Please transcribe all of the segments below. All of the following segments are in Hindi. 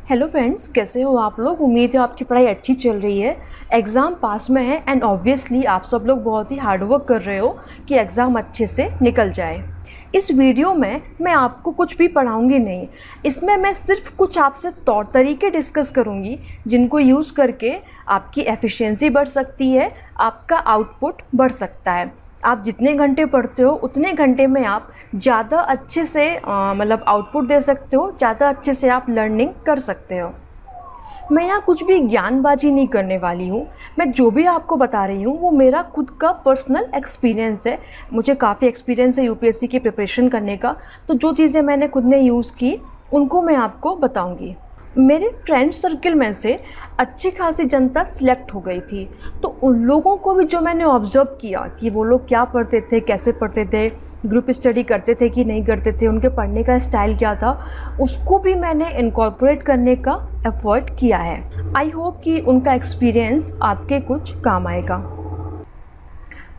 हेलो फ्रेंड्स, कैसे हो आप लोग। उम्मीद है आपकी पढ़ाई अच्छी चल रही है। एग्ज़ाम पास में है एंड ऑब्वियसली आप सब लोग बहुत ही हार्ड वर्क कर रहे हो कि एग्ज़ाम अच्छे से निकल जाए। इस वीडियो में मैं आपको कुछ भी पढ़ाऊंगी नहीं। इसमें मैं सिर्फ कुछ आपसे तौर तरीके डिस्कस करूंगी जिनको यूज़ करके आपकी एफिशिएंसी बढ़ सकती है, आपका आउटपुट बढ़ सकता है। आप जितने घंटे पढ़ते हो उतने घंटे में आप ज़्यादा अच्छे से मतलब आउटपुट दे सकते हो, ज़्यादा अच्छे से आप लर्निंग कर सकते हो। मैं यहाँ कुछ भी ज्ञानबाजी नहीं करने वाली हूँ। मैं जो भी आपको बता रही हूँ वो मेरा खुद का पर्सनल एक्सपीरियंस है। मुझे काफ़ी एक्सपीरियंस है यूपीएससी की प्रिपरेशन करने का, तो जो चीज़ें मैंने खुद ने यूज़ की उनको मैं आपको बताऊँगी। मेरे फ्रेंड सर्कल में से अच्छी खासी जनता सिलेक्ट हो गई थी, तो उन लोगों को भी जो मैंने ऑब्ज़र्व किया कि वो लोग क्या पढ़ते थे, कैसे पढ़ते थे, ग्रुप स्टडी करते थे कि नहीं करते थे, उनके पढ़ने का स्टाइल क्या था, उसको भी मैंने इनकॉर्पोरेट करने का एफर्ट किया है। आई होप कि उनका एक्सपीरियंस आपके कुछ काम आएगा।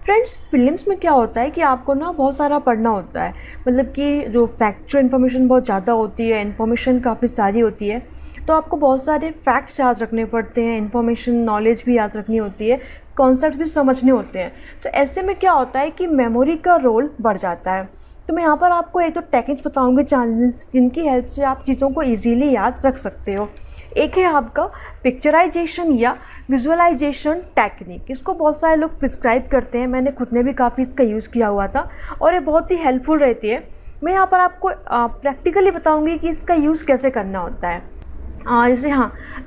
फ्रेंड्स, प्रीलिम्स में क्या होता है कि आपको ना बहुत सारा पढ़ना होता है, मतलब कि जो फैक्चुअल इन्फॉर्मेशन बहुत ज़्यादा होती है, इन्फॉर्मेशन काफ़ी सारी होती है, तो आपको बहुत सारे फैक्ट्स याद रखने पड़ते हैं, इन्फॉर्मेशन नॉलेज भी याद रखनी होती है, कॉन्सेप्ट भी समझने होते हैं। तो ऐसे में क्या होता है कि मेमोरी का रोल बढ़ जाता है। तो मैं यहाँ पर आपको एक तो टेक्निक्स बताऊँगी जिनकी हेल्प से आप चीज़ों को ईजीली याद रख सकते हो। एक है आपका पिक्चराइजेशन या विजुअलाइजेशन टेक्निक। इसको बहुत सारे लोग प्रिस्क्राइब करते हैं, मैंने खुद ने भी काफ़ी इसका यूज़ किया हुआ था और ये बहुत ही हेल्पफुल रहती है। मैं यहाँ पर आपको प्रैक्टिकली बताऊँगी कि इसका यूज़ कैसे करना होता है। जैसे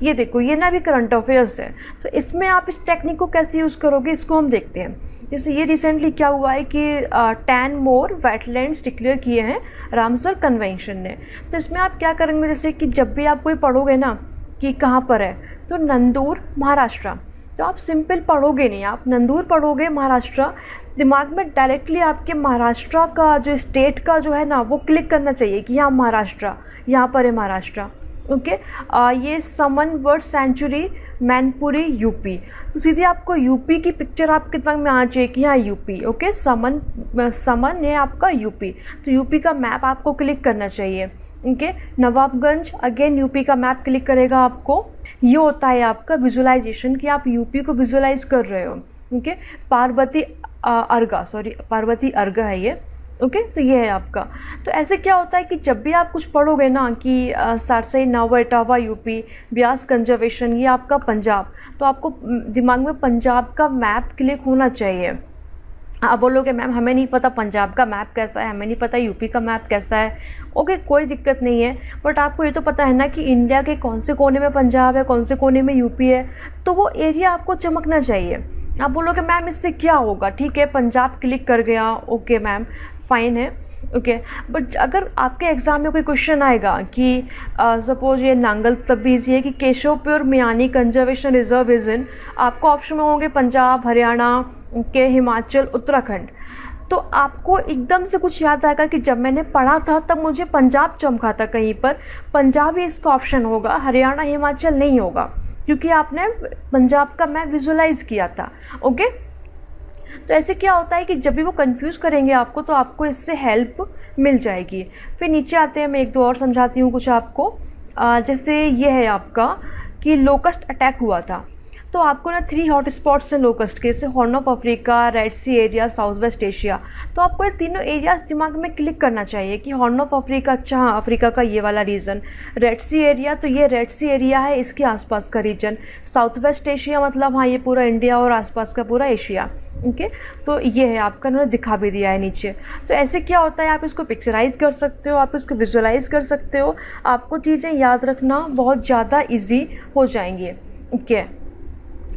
ये देखो, ये ना भी करंट अफेयर्स है, तो इसमें आप इस टेक्निक को कैसे यूज़ करोगे इसको हम देखते हैं। जैसे ये रिसेंटली क्या हुआ है कि 10 मोर वेटलैंड्स डिक्लेयर किए हैं रामसर कन्वेंशन ने। तो इसमें आप क्या करेंगे, जैसे कि जब भी आप कोई पढ़ोगे ना कि कहाँ पर है, तो नंदूर महाराष्ट्र, तो आप सिंपल पढ़ोगे नहीं, आप नंदूर पढ़ोगे महाराष्ट्र, दिमाग में डायरेक्टली आपके महाराष्ट्र का जो स्टेट का जो है ना वो क्लिक करना चाहिए कि हाँ महाराष्ट्र, यहाँ पर है महाराष्ट्र। ओके, ये समन वर्ड सेंचुरी मैनपुरी यूपी, तो सीधे आपको यूपी की पिक्चर आपके दिमाग में आना चाहिए कि हाँ यूपी। ओके, समन है आपका यूपी, तो यूपी का मैप आपको क्लिक करना चाहिए। ओके, नवाबगंज अगेन यूपी का मैप क्लिक करेगा आपको। ये होता है आपका विजुअलाइजेशन कि आप यूपी को विजुअलाइज कर रहे हो। ओके, पार्वती अर्घ है ये। ओके, तो ये है आपका। तो ऐसे क्या होता है कि जब भी आप कुछ पढ़ोगे ना कि सरसई नवा इटावा यूपी, ब्यास कंजर्वेशन ये आपका पंजाब, तो आपको दिमाग में पंजाब का मैप क्लिक होना चाहिए। आप बोलोगे मैम हमें नहीं पता पंजाब का मैप कैसा है, हमें नहीं पता यूपी का मैप कैसा है। ओके, कोई दिक्कत नहीं है, बट आपको ये तो पता है ना कि इंडिया के कौन से कोने में पंजाब है, कौन से कोने में यूपी है, तो वो एरिया आपको चमकना चाहिए। आप बोलोगे मैम इससे क्या होगा, ठीक है पंजाब क्लिक कर गया, ओके मैम फाइन है। ओके, बट अगर आपके एग्ज़ाम में कोई क्वेश्चन आएगा कि सपोज ये नांगल तब्बीज़ है कि Keshavpur Miani conservation reserve is in, आपको ऑप्शन में होंगे पंजाब, हरियाणा के, हिमाचल, उत्तराखंड, तो आपको एकदम से कुछ याद आएगा कि जब मैंने पढ़ा था तब मुझे पंजाब चमका था कहीं पर, पंजाब ही इसका ऑप्शन होगा, हरियाणा हिमाचल नहीं होगा, क्योंकि आपने पंजाब का मैप विजुअलाइज किया था। ओके, तो ऐसे क्या होता है कि जब भी वो कंफ्यूज करेंगे आपको तो आपको इससे हेल्प मिल जाएगी। फिर नीचे आते हैं, मैं एक दो और समझाती हूँ कुछ आपको। जैसे ये है आपका कि लोकस्ट अटैक हुआ था, तो आपको ना 3 हॉट स्पॉट्स हैं लोकस्ट के, जैसे horn of Africa, red sea area, south west Asia. तो आपको ये तीनों एरियाज दिमाग में क्लिक करना चाहिए कि हॉर्न ऑफ अफ्रीका, अच्छा हाँ अफ्रीका का ये वाला रीजन, रेड सी एरिया, तो ये रेड सी एरिया है इसके आसपास का रीजन, साउथ वेस्ट एशिया मतलब हाँ ये पूरा इंडिया और आसपास का पूरा एशिया। ओके, तो ये है आपका, उन्होंने दिखा भी दिया है नीचे। तो ऐसे क्या होता है, आप इसको पिक्चराइज कर सकते हो, आप इसको विजुअलाइज कर सकते हो, आपको चीज़ें याद रखना बहुत ज़्यादा ईजी हो जाएंगी। Okay,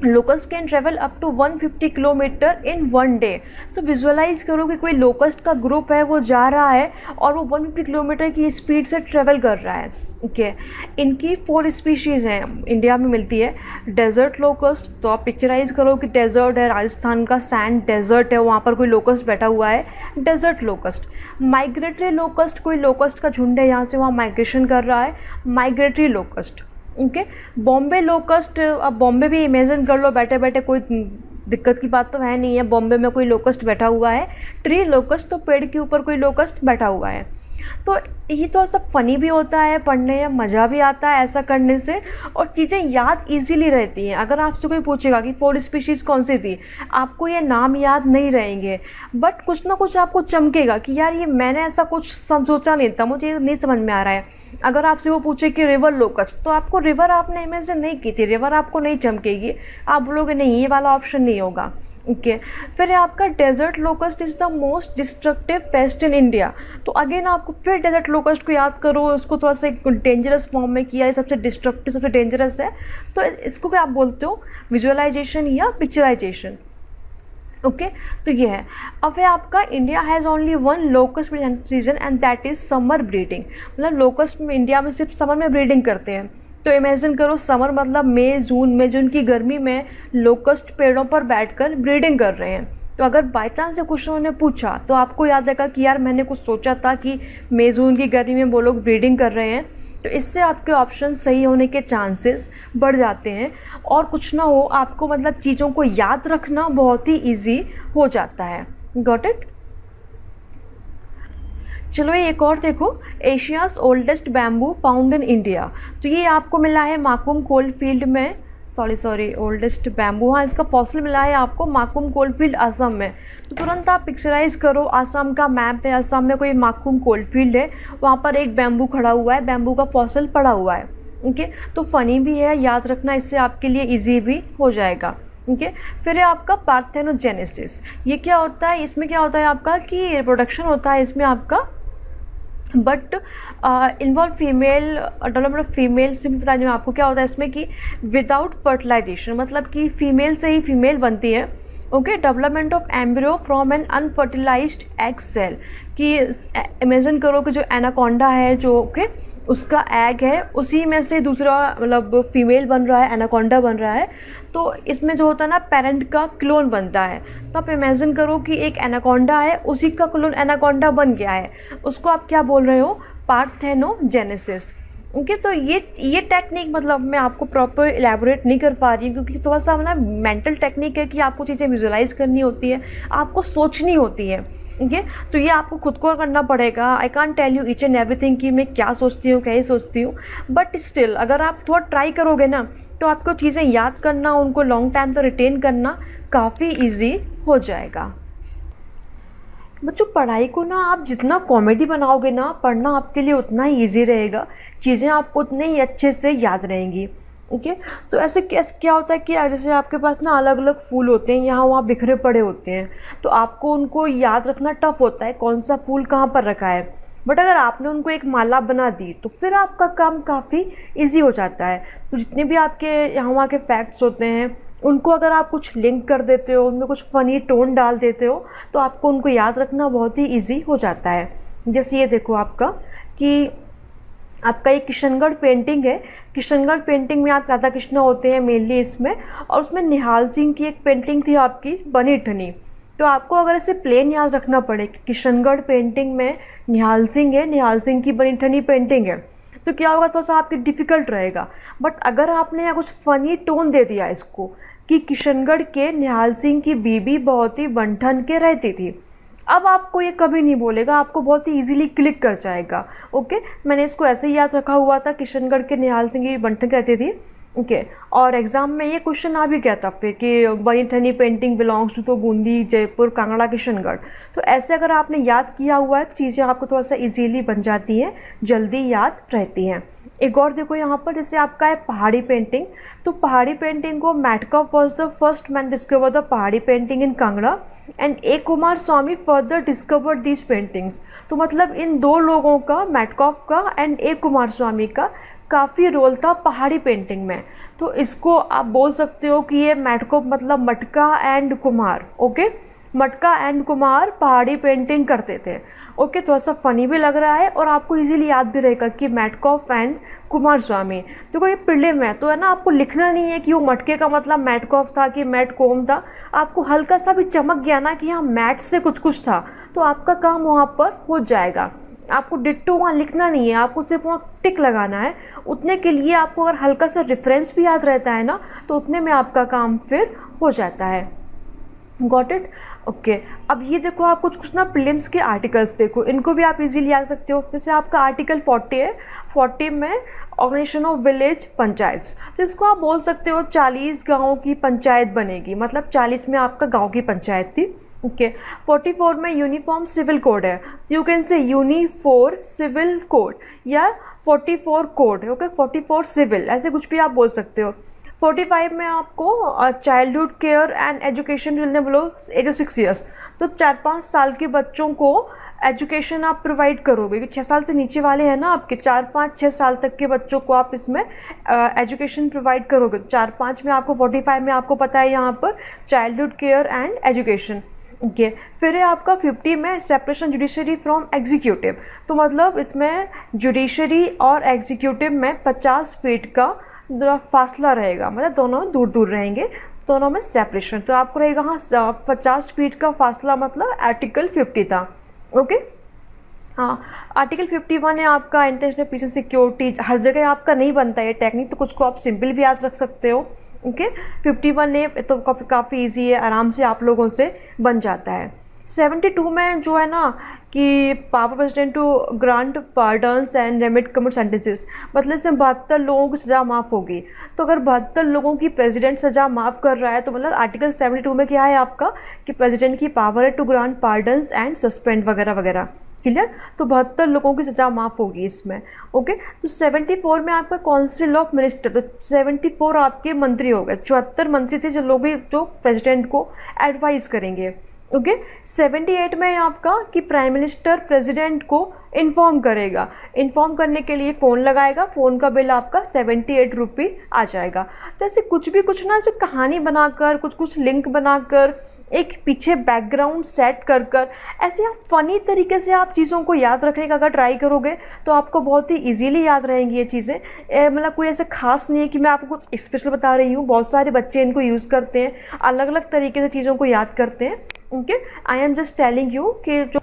locust can travel up to 150 kilometre in 1 day. तो विजुअलाइज करो कि कोई लोकस्ट का ग्रुप है, वो जा रहा है और वो 150 किलोमीटर की स्पीड से ट्रेवल कर रहा है। ओके, इनकी 4 स्पीशीज़ हैं, इंडिया में मिलती है। डेजर्ट लोकस्ट, तो आप पिक्चराइज करो कि डेजर्ट है, राजस्थान का सैंड डेजर्ट है, वहाँ पर कोई लोकस्ट बैठा हुआ है, डेजर्ट लोकस्ट। माइग्रेटरी लोकस्ट, कोई लोकस्ट का झुंड है यहाँ से वहाँ माइग्रेशन कर रहा है, migratory locust. Okay, Bombay locust, अब बॉम्बे भी इमेजिन कर लो बैठे बैठे, कोई दिक्कत की बात तो है नहीं है, बॉम्बे में कोई लोकस्ट बैठा हुआ है। ट्री लोकस्ट, तो पेड़ के ऊपर कोई लोकस्ट बैठा हुआ है। तो ये तो सब फ़नी भी होता है पढ़ने में, मज़ा भी आता है ऐसा करने से, और चीज़ें याद इजीली रहती हैं। अगर आपसे कोई पूछेगा कि 4 स्पीशीज़ कौन सी थी, आपको ये नाम याद नहीं रहेंगे, बट कुछ ना कुछ आपको चमकेगा कि यार ये मैंने ऐसा कुछ सोचा नहीं था, मुझे नहीं समझ में आ रहा है। अगर आपसे वो पूछे कि रिवर लोकस्ट, तो आपको रिवर आपने इमेजिन नहीं की थी, रिवर आपको नहीं चमकेगी, आप बोलोगे नहीं ये वाला ऑप्शन नहीं होगा। ओके फिर आपका desert locust is the most destructive pest in India. तो अगेन आपको फिर डेजर्ट लोकस्ट को याद करो, उसको थोड़ा सा डेंजरस फॉर्म में किया है, सबसे डिस्ट्रक्टिव सबसे डेंजरस है, तो इसको क्या आप बोलते हो, विजुअलाइजेशन या पिक्चराइजेशन। ओके तो ये है। अब है आपका India has only one locust season and that is summer breeding. मतलब लोकस्ट में इंडिया में सिर्फ समर में ब्रीडिंग करते हैं। तो इमेजिन करो समर मतलब मई जून की गर्मी में लोकस्ट पेड़ों पर बैठकर ब्रीडिंग कर रहे हैं। तो अगर बाई चांस से कुछ उन्होंने पूछा तो आपको याद आएगा कि यार मैंने कुछ सोचा था कि मई जून की गर्मी में वो लोग ब्रीडिंग कर रहे हैं। तो इससे आपके ऑप्शन सही होने के चांसेस बढ़ जाते हैं, और कुछ ना हो आपको मतलब चीज़ों को याद रखना बहुत ही ईजी हो जाता है। Got it. चलो ये एक और देखो, Asia's oldest bamboo found in India. तो ये आपको मिला है माकुम कोल फील्ड में, सॉरी ओल्डेस्ट बैम्बू, हाँ इसका फॉसिल मिला है आपको माकुम कोल फील्ड असम में। तो तुरंत आप पिक्चराइज करो, असम का मैप है, असम में कोई माकुम कोल फील्ड है, वहाँ पर एक बैम्बू खड़ा हुआ है, बैम्बू का फॉसिल पड़ा हुआ है। ओके तो फ़नी भी है, याद रखना इससे आपके लिए ईजी भी हो जाएगा। ओके फिर है आपका पार्थेनोजेनेसिस। ये क्या होता है, इसमें क्या होता है आपका कि रिप्रोडक्शन होता है इसमें आपका, but involve female development of female. Simple बता दूँ आपको क्या होता है इसमें कि विदाउट फर्टिलाइजेशन, मतलब कि फीमेल से ही फीमेल बनती है। Okay development of embryo from an unfertilised egg cell, कि इमेजिन करो कि जो एनाकोंडा है जो ओके उसका एग है, उसी में से दूसरा मतलब फीमेल बन रहा है, एनाकोंडा बन रहा है। तो इसमें जो होता है ना पेरेंट का क्लोन बनता है। तो आप इमेजिन करो कि एक एनाकोंडा है, उसी का क्लोन एनाकोंडा बन गया है, उसको आप क्या बोल रहे हो, पार्थेनोजेनेसिस। ओके तो ये टेक्निक मतलब मैं आपको प्रॉपर इलेबोरेट नहीं कर पा रही हूँ, क्योंकि थोड़ा सा ना मेंटल टेक्निक है कि आपको चीज़ें विजुअलाइज करनी होती है, आपको सोचनी होती है। ओके तो ये आपको खुद को करना पड़ेगा। I can't tell you each and everything कि मैं क्या सोचती हूँ, क्या ही सोचती हूँ, बट स्टिल अगर आप थोड़ा ट्राई करोगे ना तो आपको चीज़ें याद करना, उनको लॉन्ग टाइम तक रिटेन करना काफ़ी ईजी हो जाएगा। बच्चों पढ़ाई को ना आप जितना कॉमेडी बनाओगे ना, पढ़ना आपके लिए उतना ही ईजी रहेगा, चीज़ें आपको उतने ही अच्छे से याद रहेंगी। ओके तो ऐसे क्या होता है कि जैसे आपके पास ना अलग अलग फूल होते हैं, यहाँ वहाँ बिखरे पड़े होते हैं, तो आपको उनको याद रखना टफ होता है कौन सा फूल कहाँ पर रखा है। बट अगर आपने उनको एक माला बना दी तो फिर आपका काम काफ़ी इजी हो जाता है। तो जितने भी आपके यहाँ वहाँ के फैक्ट्स होते हैं उनको अगर आप कुछ लिंक कर देते हो, उनमें कुछ फ़नी टोन डाल देते हो, तो आपको उनको याद रखना बहुत ही ईजी हो जाता है। जैसे ये देखो आपका कि आपका एक किशनगढ़ पेंटिंग है, किशनगढ़ पेंटिंग में आप राधा कृष्ण होते हैं मेनली इसमें, और उसमें निहाल सिंह की एक पेंटिंग थी आपकी बनी ठनी। तो आपको अगर इसे प्लेन याद रखना पड़े कि किशनगढ़ पेंटिंग में निहाल सिंह है, निहाल सिंह की बनी ठनी पेंटिंग है, तो क्या होगा, थोड़ा सा आपके डिफ़िकल्ट रहेगा। बट अगर आपने यहाँ कुछ फ़नी टोन दे दिया इसको कि किशनगढ़ के निहाल सिंह की बीबी बहुत ही बन-ठन के रहती थी, अब आपको ये कभी नहीं बोलेगा, आपको बहुत ही इजीली क्लिक कर जाएगा। ओके मैंने इसको ऐसे ही याद रखा हुआ था, किशनगढ़ के निहाल सिंह की बन-ठन के रहती थी। ओके और एग्ज़ाम में ये क्वेश्चन आ भी गया था फिर कि बनी ठनी पेंटिंग बिलोंग्स टू तो बूंदी, जयपुर, कांगड़ा, किशनगढ़। तो ऐसे अगर आपने याद किया हुआ है तो चीज़ें आपको थोड़ा सा इजीली बन जाती हैं, जल्दी याद रहती हैं। एक और देखो यहाँ पर जैसे आपका है पहाड़ी पेंटिंग। तो पहाड़ी पेंटिंग को Metcalfe was the first man discover the Pahari painting in Kangra and A Coomaraswamy further discovered these paintings. तो मतलब इन दो लोगों का, मैटकॉफ का एंड ए कुमार स्वामी का, काफ़ी रोल था पहाड़ी पेंटिंग में। तो इसको आप बोल सकते हो कि ये मैटकॉफ मतलब मटका एंड कुमार। ओके मटका एंड कुमार पहाड़ी पेंटिंग करते थे। ओके थोड़ा सा फ़नी भी लग रहा है और आपको इजीली याद भी रहेगा कि मैटकॉफ एंड कुमार स्वामी। देखो ये प्रीलिम है तो है ना, आपको लिखना नहीं है कि वो मटके का मतलब मैटकॉफ था कि मैट कोम था, आपको हल्का सा भी चमक गया ना कि हाँ मैट से कुछ कुछ था, तो आपका काम वहाँ पर हो जाएगा। आपको डिट्टो वहाँ लिखना नहीं है, आपको सिर्फ वहाँ टिक लगाना है। उतने के लिए आपको अगर हल्का सा रेफरेंस भी याद रहता है ना, तो उतने में आपका काम फिर हो जाता है। Got it. ओके अब ये देखो, आप कुछ कुछ ना प्रीलिम्स के आर्टिकल्स देखो, इनको भी आप इजीली याद सकते हो। जैसे आपका आर्टिकल 40 है, 40 में ऑर्गेनाइजेशन ऑफ विलेज पंचायत्स, तो इसको आप बोल सकते हो 40 गाँव की पंचायत बनेगी, मतलब 40 में आपका गाँव की पंचायत थी। ओके 44 में यूनिफॉर्म सिविल कोड है, you can say uniform civil code या 44 कोड, ओके 44 सिविल, ऐसे कुछ भी आप बोल सकते हो। 45 में आपको चाइल्डहुड केयर एंड एजुकेशन ने बोलो एज ऑफ 6 ईयर्स, तो 4-5 साल के बच्चों को एजुकेशन आप प्रोवाइड करोगे, 6 साल से नीचे वाले हैं ना आपके, 4-5-6 साल तक के बच्चों को आप इसमें एजुकेशन प्रोवाइड करोगे। 4-5 में आपको 45 में आपको पता है यहाँ पर childhood care and education. Okay फिर है आपका 50 में सेपरेशन जुडिशरी फ्रॉम एग्जीक्यूटिव, तो मतलब इसमें जुडिशरी और एग्जीक्यूटिव में 50 फीट का फासला रहेगा, मतलब दोनों दूर दूर रहेंगे, दोनों में सेपरेशन, तो आपको रहेगा हाँ 50 फीट का फासला, मतलब आर्टिकल 50 था। ओके हाँ आर्टिकल 51 है आपका इंटरनेशनल पीस एंड सिक्योरिटी, हर जगह आपका नहीं बनता है टेक्निक, तो कुछ को आप सिंपल भी याद रख सकते हो। ओके 51 ने तो काफ़ी इजी है, आराम से आप लोगों से बन जाता है। 72 में जो है ना कि power president to grant pardons and remit commit sentences, मतलब इसमें 72 लोगों की सज़ा माफ़ होगी, तो अगर 72 लोगों की प्रेसिडेंट सज़ा माफ़ कर रहा है तो मतलब आर्टिकल 72 में क्या है आपका कि प्रेसिडेंट की पावर है to grant pardons and suspend वगैरह वगैरह, क्लियर। तो 72 लोगों की सज़ा माफ़ होगी इसमें। ओके तो 74 में आपका काउंसिल ऑफ मिनिस्टर, तो 74 आपके मंत्री हो गए, 74 मंत्री थे जो लोग भी जो प्रेसिडेंट को एडवाइस करेंगे। ओके 78 में आपका कि प्राइम मिनिस्टर प्रेसिडेंट को इन्फॉर्म करेगा, इन्फॉर्म करने के लिए फ़ोन लगाएगा, फ़ोन का बिल आपका 78 रुपये आ जाएगा। तो ऐसे कुछ ना ऐसे कहानी बनाकर, कुछ लिंक बनाकर, एक पीछे बैकग्राउंड सेट कर ऐसे आप फ़नी तरीके से आप चीज़ों को याद रखने का अगर ट्राई करोगे तो आपको बहुत ही इजीली याद रहेंगी ये चीज़ें। मतलब कोई ऐसे खास नहीं है कि मैं आपको कुछ स्पेशल बता रही हूँ, बहुत सारे बच्चे इनको यूज़ करते हैं, अलग अलग तरीके से चीज़ों को याद करते हैं। Okay I am just telling you कि जो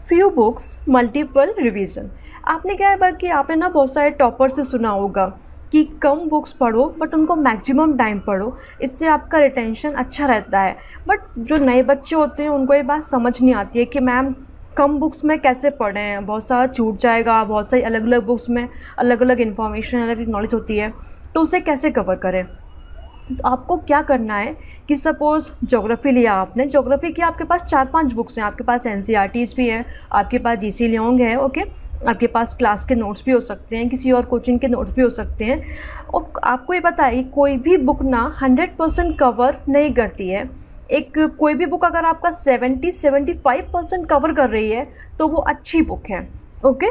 फ्यू बुक्स मल्टीपल रिवीजन, आपने क्या है कि आपने ना बहुत सारे टॉपर से सुना होगा कि कम बुक्स पढ़ो बट उनको मैक्सिमम टाइम पढ़ो, इससे आपका रिटेंशन अच्छा रहता है। बट जो नए बच्चे होते हैं उनको ये बात समझ नहीं आती है कि मैम कम बुक्स में कैसे पढ़ें, बहुत सारा छूट जाएगा, बहुत सारी अलग अलग बुक्स में अलग अलग इन्फॉर्मेशन, अलग अलग नॉलेज होती है, तो उसे कैसे कवर करें। तो आपको क्या करना है कि सपोज़ ज्योग्राफी लिया आपने, ज्योग्राफी की आपके पास 4-5 बुक्स हैं, आपके पास एनसीईआरटीज़ भी हैं, आपके पास जीसी लियोंग है, ओके आपके पास क्लास के नोट्स भी हो सकते हैं, किसी और कोचिंग के नोट्स भी हो सकते हैं। और आपको ये बताइए कोई भी बुक ना 100% कवर नहीं करती है। एक कोई भी बुक अगर आपका 70-75% कवर कर रही है तो वो अच्छी बुक है। ओके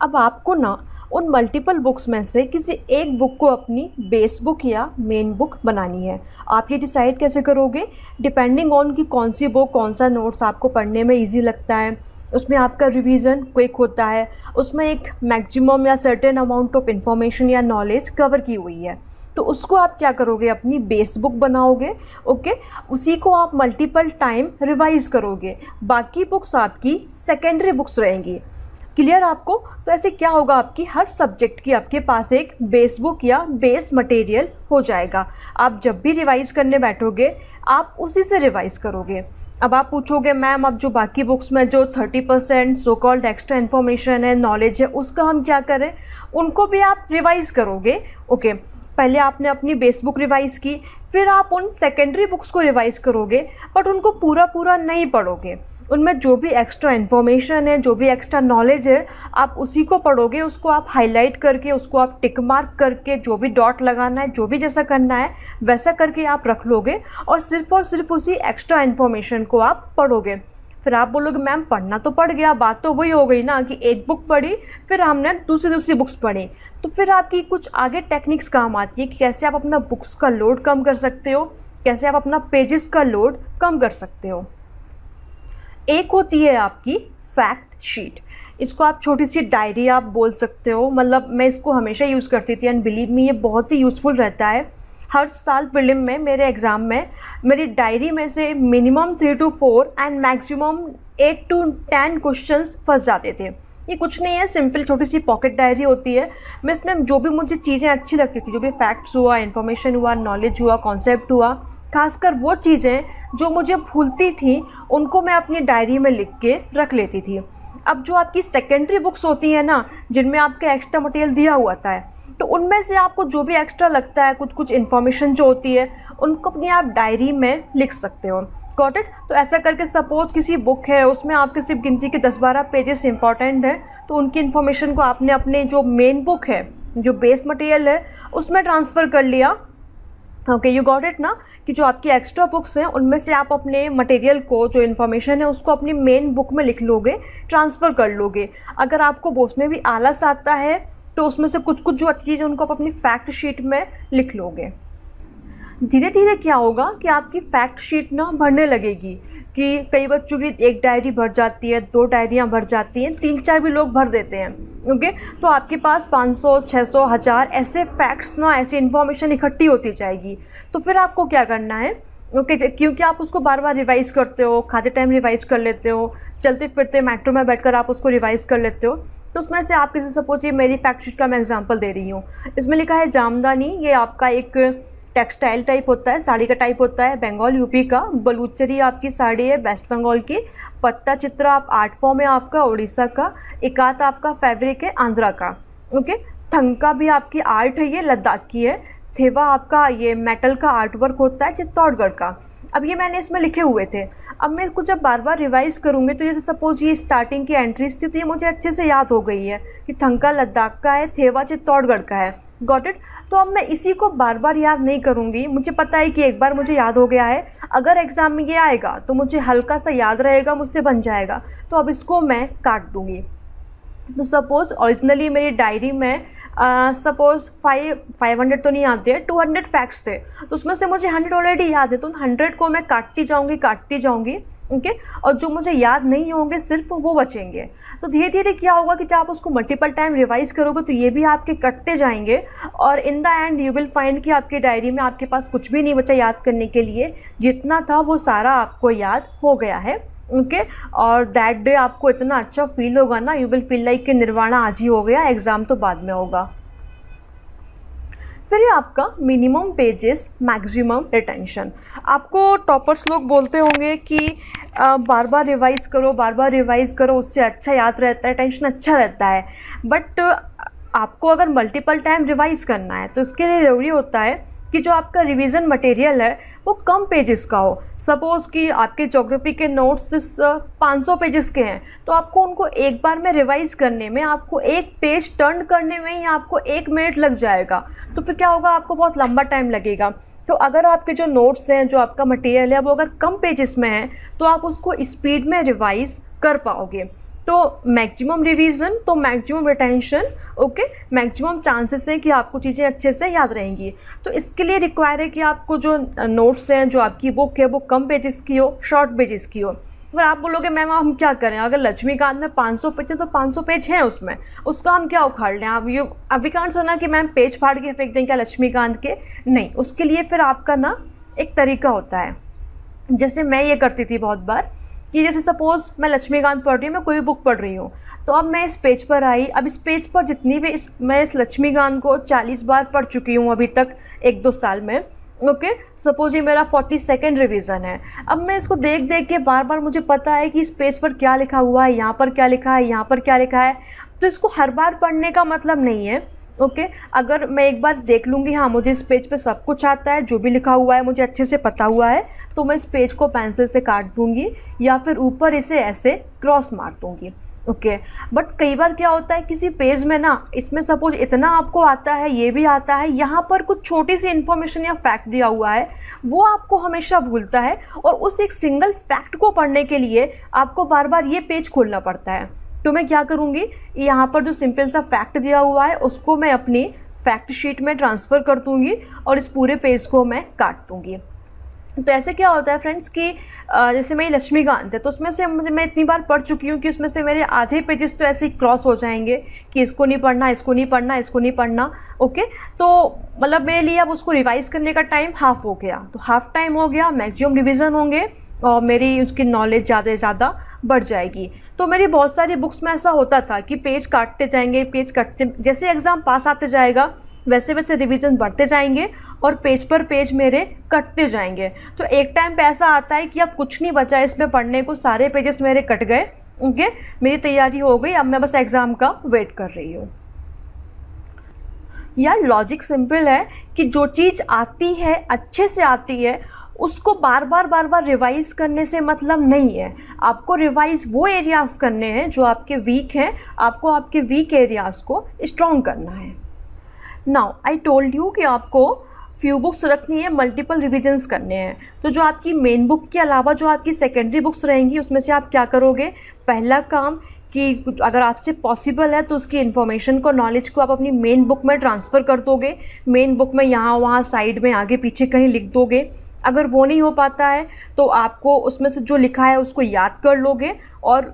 अब आपको ना उन मल्टीपल बुक्स में से किसी एक बुक को अपनी बेस बुक या मेन बुक बनानी है। आप ये डिसाइड कैसे करोगे, डिपेंडिंग ऑन कि कौन सी बुक, कौन सा नोट्स आपको पढ़ने में ईजी लगता है, उसमें आपका रिवीजन क्विक होता है, उसमें एक मैक्सिमम या सर्टेन अमाउंट ऑफ इंफॉर्मेशन या नॉलेज कवर की हुई है, तो उसको आप क्या करोगे अपनी बेस बुक बनाओगे। ओके उसी को आप मल्टीपल टाइम रिवाइज करोगे, बाकी बुक्स आपकी सेकेंडरी बुक्स रहेंगी। क्लियर आपको। तो ऐसे क्या होगा, आपकी हर सब्जेक्ट की आपके पास एक बेस बुक या बेस मटेरियल हो जाएगा। आप जब भी रिवाइज करने बैठोगे आप उसी से रिवाइज करोगे। अब आप पूछोगे मैम अब जो बाकी बुक्स में जो 30% सो कॉल्ड एक्स्ट्रा इन्फॉर्मेशन है, नॉलेज है, उसका हम क्या करें, उनको भी आप रिवाइज करोगे। ओके पहले आपने अपनी बेस बुक रिवाइज़ की, फिर आप उन सेकेंडरी बुक्स को रिवाइज़ करोगे, बट उनको पूरा नहीं पढ़ोगे। उनमें जो भी एक्स्ट्रा इन्फॉर्मेशन है, जो भी एक्स्ट्रा नॉलेज है, आप उसी को पढ़ोगे, उसको आप हाईलाइट करके, उसको आप टिक मार्क करके, जो भी डॉट लगाना है, जो भी जैसा करना है वैसा करके आप रख लोगे और सिर्फ उसी एक्स्ट्रा इन्फॉर्मेशन को आप पढ़ोगे। फिर आप बोलोगे मैम पढ़ना तो पढ़ गया, बात तो वही हो गई ना कि एक बुक पढ़ी फिर हमने दूसरी बुक्स पढ़ी। तो फिर आपकी कुछ आगे टेक्निक्स काम आती है कि कैसे आप अपना बुक्स का लोड कम कर सकते हो, कैसे आप अपना पेजेस का लोड कम कर सकते हो। एक होती है आपकी फैक्ट शीट, इसको आप छोटी सी डायरी आप बोल सकते हो, मतलब मैं इसको हमेशा यूज़ करती थी एंड बिलीव मी ये बहुत ही यूज़फुल रहता है। हर साल प्रीलिम में मेरे एग्ज़ाम में मेरी डायरी में से minimum 3 to 4 and maximum 8 to 10 questions फंस जाते थे। ये कुछ नहीं है, सिंपल छोटी सी पॉकेट डायरी होती है। मैं इसमें जो भी मुझे चीज़ें अच्छी लगती थी, जो भी फैक्ट्स हुआ, इन्फॉर्मेशन हुआ, नॉलेज हुआ, कॉन्सेप्ट हुआ, खासकर वो चीज़ें जो मुझे भूलती थी उनको मैं अपनी डायरी में लिख के रख लेती थी। अब जो आपकी सेकेंडरी बुक्स होती हैं ना, जिनमें आपका एक्स्ट्रा मटेरियल दिया हुआ होता है, तो उनमें से आपको जो भी एक्स्ट्रा लगता है, कुछ कुछ इन्फॉर्मेशन जो होती है, उनको अपनी आप डायरी में लिख सकते हो। Got it? तो ऐसा करके सपोज किसी बुक है, उसमें आपके सिर्फ गिनती के 10-12 पेजेस इंपॉर्टेंट है, तो उनकी इन्फॉर्मेशन को आपने अपने जो मेन बुक है, जो बेस मटेरियल है, उसमें ट्रांसफ़र कर लिया। ओके, यू गॉट इट ना, कि जो आपकी एक्स्ट्रा बुक्स हैं उनमें से आप अपने मटेरियल को, जो इन्फॉर्मेशन है, उसको अपनी मेन बुक में लिख लोगे, ट्रांसफ़र कर लोगे। अगर आपको उसमें भी आलस आता है तो उसमें से कुछ कुछ जो अच्छी चीज़ें उनको आप अपनी फैक्ट शीट में लिख लोगे। धीरे धीरे क्या होगा कि आपकी फैक्ट शीट ना बढ़ने लगेगी, कि कई बच्चों की एक डायरी भर जाती है, 2 डायरियाँ भर जाती हैं, 3-4 भी लोग भर देते हैं। ओके, तो आपके पास 500, 600, 1000 ऐसे फैक्ट्स ना, ऐसी इन्फॉर्मेशन इकट्ठी होती जाएगी। तो फिर आपको क्या करना है? ओके, क्योंकि आप उसको बार बार रिवाइज़ करते हो, खाते टाइम रिवाइज़ कर लेते हो, चलते फिरते मेट्रो में बैठकर आप उसको रिवाइज़ कर लेते हो। तो उसमें से आप किसी, सपोज ये मेरी फैक्ट शीट का मैं एग्जांपल दे रही हूँ, इसमें लिखा है जामदानी। ये आपका एक टेक्सटाइल टाइप होता है, साड़ी का टाइप होता है, बंगाल यूपी का। बलूचरी आपकी साड़ी है, वेस्ट बंगाल की। पट्टा चित्र आप आर्ट फॉर्म है आपका, उड़ीसा का। इकात आपका फैब्रिक है, आंध्रा का। ओके, थंका भी आपकी आर्ट है, ये लद्दाख की है। थेवा आपका ये मेटल का आर्ट वर्क होता है, चित्तौड़गढ़ का। अब ये मैंने इसमें लिखे हुए थे। अब मैं इसको जब बार बार रिवाइज़ करूँगी तो जैसे सपोज ये स्टार्टिंग की एंट्रीज थी, तो ये मुझे अच्छे से याद हो गई है कि थंका लद्दाख का है, थेवा चित्तौड़गढ़ का है। Got it? तो अब मैं इसी को बार बार याद नहीं करूँगी, मुझे पता है कि एक बार मुझे याद हो गया है, अगर एग्ज़ाम में ये आएगा तो मुझे हल्का सा याद रहेगा, मुझसे बन जाएगा। तो अब इसको मैं काट दूँगी। तो सपोज़ ओरिजिनली मेरी डायरी में सपोज़ 500 तो नहीं आते हैं, 200 फैक्ट्स थे, तो उसमें से मुझे 100 ऑलरेडी याद है, तो 100 को मैं काटती जाऊँगी। ओके, और जो मुझे याद नहीं होंगे सिर्फ वो बचेंगे। तो धीरे धीरे क्या होगा कि जब आप उसको मल्टीपल टाइम रिवाइज करोगे तो ये भी आपके कटते जाएंगे, और in the end you will find कि आपकी डायरी में आपके पास कुछ भी नहीं बचा याद करने के लिए, जितना था वो सारा आपको याद हो गया है। ओके, और दैट डे आपको इतना अच्छा फील होगा ना, यू विल फील लाइक कि निर्वाणा आज ही हो गया, एग्ज़ाम तो बाद में होगा। फिर ये आपका मिनिमम पेजेस, मैक्सिमम रिटेंशन। आपको टॉपर्स लोग बोलते होंगे कि बार बार रिवाइज़ करो, उससे अच्छा याद रहता है, टेंशन अच्छा रहता है। बट आपको अगर मल्टीपल टाइम रिवाइज़ करना है तो इसके लिए ज़रूरी होता है कि जो आपका रिवीजन मटेरियल है वो कम पेजेस का हो। सपोज़ कि आपके ज्योग्राफी के नोट्स 500 पेजेस के हैं, तो आपको उनको एक बार में रिवाइज़ करने में, आपको एक पेज टर्न करने में ही आपको 1 मिनट लग जाएगा। तो फिर क्या होगा, आपको बहुत लंबा टाइम लगेगा। तो अगर आपके जो नोट्स हैं, जो आपका मटेरियल है, वो अगर कम पेजेस में है तो आप उसको स्पीड में रिवाइज़ कर पाओगे। तो मैक्सिमम रिवीजन तो maximum retention. Okay, maximum chances हैं कि आपको चीज़ें अच्छे से याद रहेंगी। तो इसके लिए रिक्वायर है कि आपको जो नोट्स हैं, जो आपकी बुक है, वो कम पेजेस की हो, शॉर्ट पेजेस की हो। अगर आप बोलोगे मैम हम क्या करें, अगर लक्ष्मीकांत में 500 पेज हैं तो 500 पेज हैं उसमें, उसका हम क्या उखाड़ लें। आप ये अभी कांट सुना कि मैम पेज फाड़ के फेंक दें क्या लक्ष्मीकांत के, नहीं। उसके लिए फिर आपका ना एक तरीका होता है, जैसे मैं ये करती थी बहुत बार, कि जैसे सपोज़ मैं लक्ष्मीकांत पढ़ रही हूँ, मैं कोई भी बुक पढ़ रही हूँ, तो अब मैं इस पेज पर आई। अब इस पेज पर जितनी भी मैं इस लक्ष्मीकांत को 40 बार पढ़ चुकी हूँ अभी तक 1-2 साल में। ओके, सपोज ये मेरा 42nd रिवीजन है। अब मैं इसको देख देख के बार बार मुझे पता है कि इस पेज पर क्या लिखा हुआ है, यहाँ पर क्या लिखा है, यहाँ पर क्या लिखा है। तो इसको हर बार पढ़ने का मतलब नहीं है। ओके, अगर मैं एक बार देख लूँगी हाँ मुझे इस पेज पे सब कुछ आता है, जो भी लिखा हुआ है मुझे अच्छे से पता हुआ है, तो मैं इस पेज को पेंसिल से काट दूँगी या फिर ऊपर इसे ऐसे क्रॉस मार दूँगी। ओके, बट कई बार क्या होता है किसी पेज में ना, इसमें सपोज इतना आपको आता है, ये भी आता है, यहाँ पर कुछ छोटी सी इन्फॉर्मेशन या फैक्ट दिया हुआ है, वो आपको हमेशा भूलता है, और उस एक सिंगल फैक्ट को पढ़ने के लिए आपको बार बार ये पेज खोलना पड़ता है। तो मैं क्या करूँगी, यहाँ पर जो सिंपल सा फैक्ट दिया हुआ है उसको मैं अपनी फैक्ट शीट में ट्रांसफ़र कर दूँगी और इस पूरे पेज को मैं काट दूँगी। तो ऐसे क्या होता है फ्रेंड्स कि जैसे मेरी लक्ष्मीकांत है, तो उसमें से मैं इतनी बार पढ़ चुकी हूँ कि उसमें से मेरे आधे पेजेस तो ऐसे ही क्रॉस हो जाएंगे कि इसको नहीं पढ़ना, इसको नहीं पढ़ना, इसको नहीं पढ़ना। ओके, तो मतलब मेरे लिए अब उसको रिवाइज़ करने का टाइम हाफ हो गया, तो हाफ टाइम हो गया, मैक्सिमम रिविज़न होंगे और मेरी उसकी नॉलेज ज़्यादा से ज़्यादा बढ़ जाएगी। तो मेरी बहुत सारी बुक्स में ऐसा होता था कि पेज काटते जाएंगे, पेज काटते, जैसे एग्ज़ाम पास आते जाएगा वैसे वैसे रिवीजन बढ़ते जाएंगे और पेज पर पेज मेरे कटते जाएंगे। तो एक टाइम पे ऐसा आता है कि अब कुछ नहीं बचा इसमें पढ़ने को, सारे पेजेस मेरे कट गए। ओके, मेरी तैयारी हो गई, अब मैं बस एग्ज़ाम का वेट कर रही हूँ। यार लॉजिक सिंपल है कि जो चीज़ आती है, अच्छे से आती है, उसको बार बार रिवाइज करने से मतलब नहीं है। आपको रिवाइज वो एरियाज़ करने हैं जो आपके वीक हैं, आपको आपके वीक एरियाज़ को स्ट्रॉन्ग करना है। नाउ आई टोल्ड यू कि आपको फ्यू बुक्स रखनी है, मल्टीपल रिविजन्स करने हैं। तो जो आपकी मेन बुक के अलावा जो आपकी सेकेंडरी बुक्स रहेंगी उसमें से आप क्या करोगे? पहला काम कि अगर आपसे पॉसिबल है तो उसकी इन्फॉर्मेशन को, नॉलेज को आप अपनी मेन बुक में ट्रांसफ़र कर दोगे। मेन बुक में यहाँ वहाँ साइड में आगे पीछे कहीं लिख दोगे। अगर वो नहीं हो पाता है तो आपको उसमें से जो लिखा है उसको याद कर लोगे, और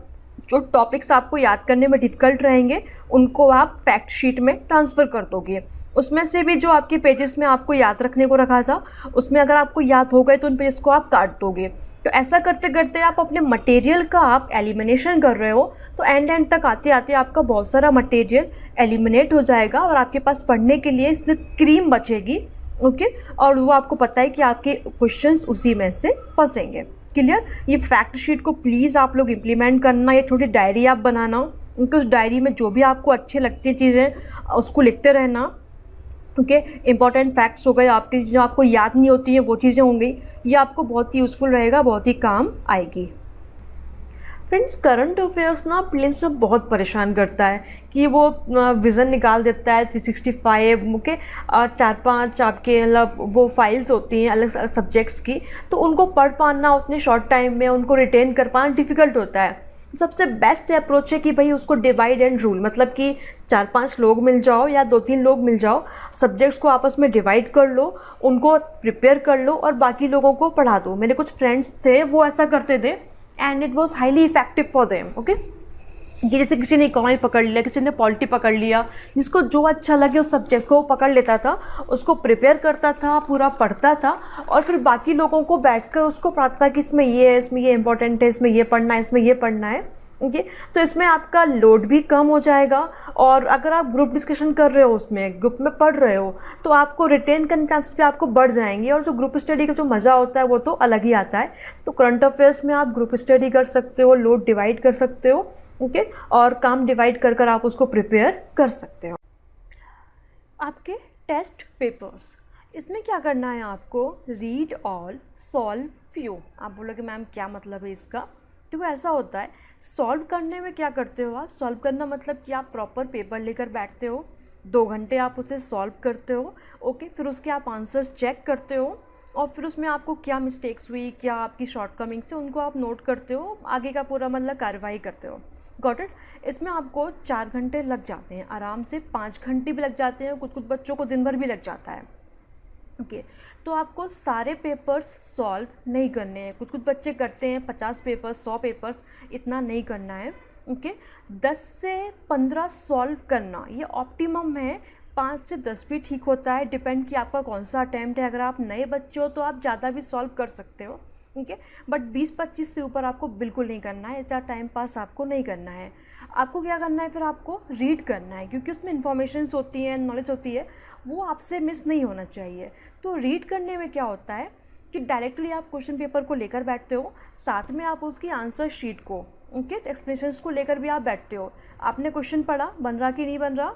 जो टॉपिक्स आपको याद करने में डिफ़िकल्ट रहेंगे उनको आप फैक्ट शीट में ट्रांसफ़र कर दोगे। उसमें से भी जो आपके पेजेस में आपको याद रखने को रखा था, उसमें अगर आपको याद हो गए तो उन पेजेस को आप काट दोगे। तो ऐसा करते करते आप अपने मटेरियल का आप एलिमिनेशन कर रहे हो, तो एंड तक आते आते आपका बहुत सारा मटेरियल एलिमिनेट हो जाएगा और आपके पास पढ़ने के लिए सिर्फ क्रीम बचेगी। ओके, और वो आपको पता है कि आपके क्वेश्चंस उसी में से फंसेंगे। क्लियर? ये फैक्ट शीट को प्लीज़ आप लोग इम्प्लीमेंट करना, ये छोटी डायरी आप बनाना, क्योंकि उस डायरी में जो भी आपको अच्छे लगती हैं चीज़ें उसको लिखते रहना। ओके, इंपॉर्टेंट फैक्ट्स हो गए, आपकी जो आपको याद नहीं होती है वो चीज़ें होंगी, ये आपको बहुत ही यूज़फुल रहेगा, बहुत ही काम आएगी। फ्रेंड्स, करंट अफेयर्स ना प्रीलिम्स में बहुत परेशान करता है कि वो विज़न निकाल देता है 365। ओके, 4-5 आपके मतलब वो फाइल्स होती हैं अलग अलग सब्जेक्ट्स की, तो उनको पढ़ पाना उतने शॉर्ट टाइम में, उनको रिटेन कर पाना डिफ़िकल्ट होता है। सबसे बेस्ट अप्रोच है कि भाई उसको डिवाइड एंड रूल, मतलब कि 4-5 लोग मिल जाओ या 2-3 लोग मिल जाओ, सब्जेक्ट्स को आपस में डिवाइड कर लो, उनको प्रिपेयर कर लो और बाकी लोगों को पढ़ा दो। मेरे कुछ फ्रेंड्स थे वो ऐसा करते थे and it was highly effective for them. Okay, कि जैसे किसी ने इकोनॉमी पकड़ लिया, किसी ने पॉलिटी पकड़ लिया, जिसको जो अच्छा लगे उस सब्जेक्ट को पकड़ लेता था, उसको प्रिपेयर करता था, पूरा पढ़ता था और फिर बाकी लोगों को बैठकर उसको पढ़ाता था कि इसमें ये है, इसमें ये इंपॉर्टेंट है, इसमें ये पढ़ना है, इसमें ये पढ़ना है। ओके, तो इसमें आपका लोड भी कम हो जाएगा और अगर आप ग्रुप डिस्कशन कर रहे हो, उसमें ग्रुप में पढ़ रहे हो, तो आपको रिटेन करने चांसेस भी आपको बढ़ जाएंगे और जो ग्रुप स्टडी का जो मज़ा होता है वो तो अलग ही आता है। तो करंट अफेयर्स में आप ग्रुप स्टडी कर सकते हो, लोड डिवाइड कर सकते हो। ओके, और काम डिवाइड कर कर आप उसको प्रिपेयर कर सकते हो। आपके टेस्ट पेपर्स, इसमें क्या करना है आपको? Read all, solve few. आप बोलोगे मैम क्या मतलब है इसका? देखो ऐसा होता है, सॉल्व करने में क्या करते हो आप? सॉल्व करना मतलब कि आप प्रॉपर पेपर लेकर बैठते हो, 2 घंटे आप उसे सॉल्व करते हो। ओके, फिर उसके आप आंसर्स चेक करते हो और फिर उसमें आपको क्या मिस्टेक्स हुई, क्या आपकी शॉर्टकमिंग्स है, उनको आप नोट करते हो, आगे का पूरा मतलब कार्रवाई करते हो। Got it? इसमें आपको 4 घंटे लग जाते हैं आराम से, 5 घंटे भी लग जाते हैं, कुछ कुछ बच्चों को दिन भर भी लग जाता है। ओके, तो आपको सारे पेपर्स सॉल्व नहीं करने हैं। कुछ कुछ बच्चे करते हैं 50 पेपर्स, 100 पेपर्स, इतना नहीं करना है। ओके, 10 से 15 सॉल्व करना ये ऑप्टिमम है। 5 से 10 भी ठीक होता है, डिपेंड कि आपका कौन सा अटैम्प्ट है। अगर आप नए बच्चे हो तो आप ज़्यादा भी सॉल्व कर सकते हो। ओके, बट 20-25 से ऊपर आपको बिल्कुल नहीं करना है, ऐसा टाइम पास आपको नहीं करना है। आपको क्या करना है? फिर आपको रीड करना है, क्योंकि उसमें इन्फॉर्मेशंस होती हैं, नॉलेज होती है, वो आपसे मिस नहीं होना चाहिए। तो रीड करने में क्या होता है कि डायरेक्टली आप क्वेश्चन पेपर को लेकर बैठते हो, साथ में आप उसकी आंसर शीट को, ओके, एक्सप्लेनेशंस को लेकर भी आप बैठते हो। आपने क्वेश्चन पढ़ा, बन रहा कि नहीं बन रहा?